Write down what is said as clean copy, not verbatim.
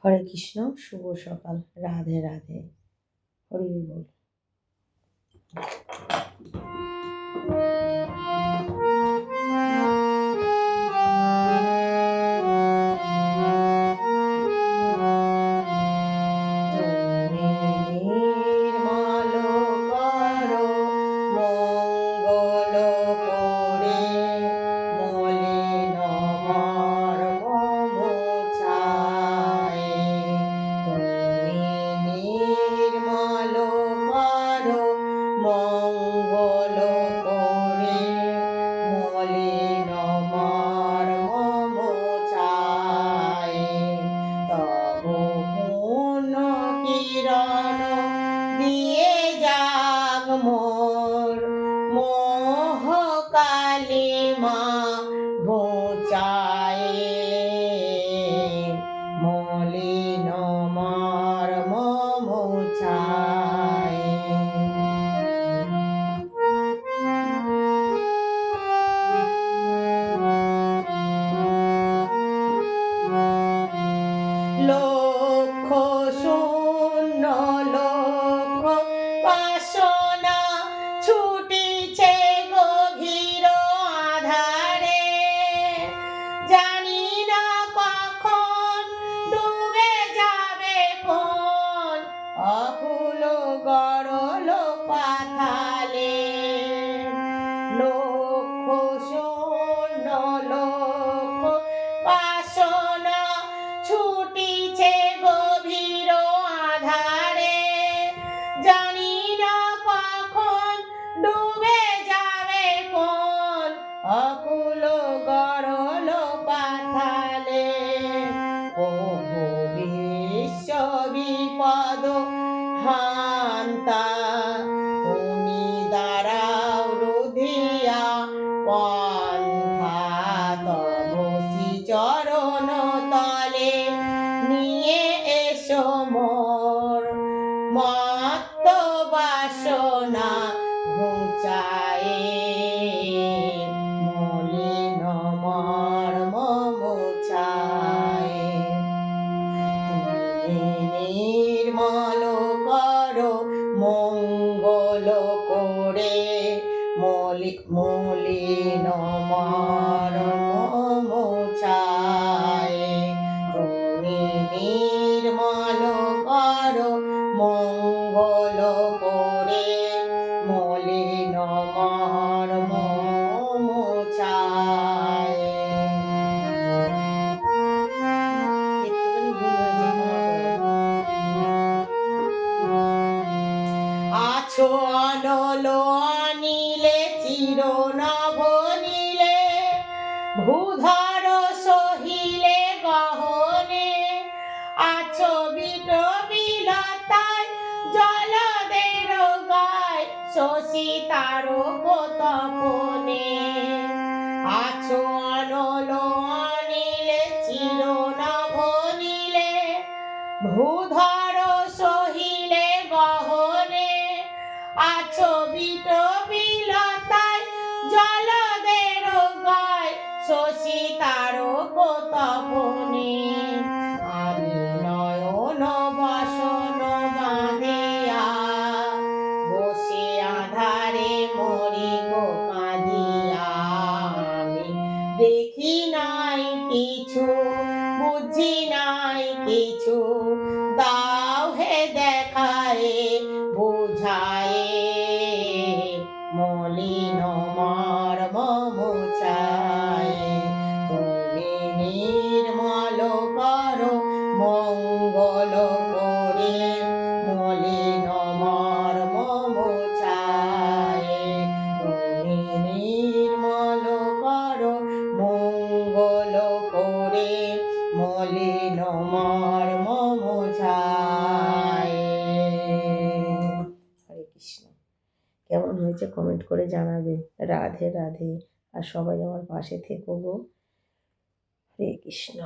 হরে কৃষ্ণ। শুভ সকাল। রাধে রাধে। হরি বল। মঙ্গল করে মলিন মর্ম মোছায়, তব পুণ্য কিরণ দিয়ে যাগ মোর মোহ কালিমা ঘুচায়, মলিন মর্ম মোছায়। লক্ষ শূন্য লক্ষ বাসনা ছুটিছে গভীর আধারে, জানি না কখন ডুবে যাবে কোন অকুল গরল পাতালে। লক্ষ শূন্য লক্ষ বাসনা ছুটিছে গভীর আধারে, জানি না কখন ডুবে যাবে কোন অকুল গরল পাতালে। প্রভু বিশ্ব বিপদ হান্তা, তুমি দাঁড়াও রুধিয়া পন্থা, তব চরণ তলে নিয়ে এসো মোর মত্ত বাসনা ঘুচায়ে, মলিন মর্ম মোছায়ে। তুমি নির্মল করো মঙ্গল করে মলিন মর্ম মোছায়ে, তুমি নির্মল করো মঙ্গল করে মলিন মর্ম মোছায়ে। আছো অনল অনিলে চির নভনীলে, ভূধর সহিলে গহনে, আছো বিট বিলতায় জলদের গায় শশী তারক তপনে। আছো অনল অনিলে চির নভনীলে, ভূধর সহিলে গহনে, আছো বিট বিলতায় জলদের গায় শশী তারক তপনে। আমি নয়ন বাসন বাঁধিয়া বসে আধারে মরি গো কাঁদিয়া, আমি দেখি নাই কিছু বুঝি নাই কিছু, দাও হে দেখায়ে বুঝায়ে, মলিন মর্ম মোছায়ে। তুমি নির্মল করো মঙ্গল করে মলিন মর্ম মোছায়ে, তুমি নির্মল করো মঙ্গল করে মলিন মর্ম মোছায়ে। হরে কৃষ্ণ। কেমন হয়েছে কমেন্ট করে জানাবে। রাধে রাধে। আর সবাই আমার পাশে থেকো গো। হরে কৃষ্ণ।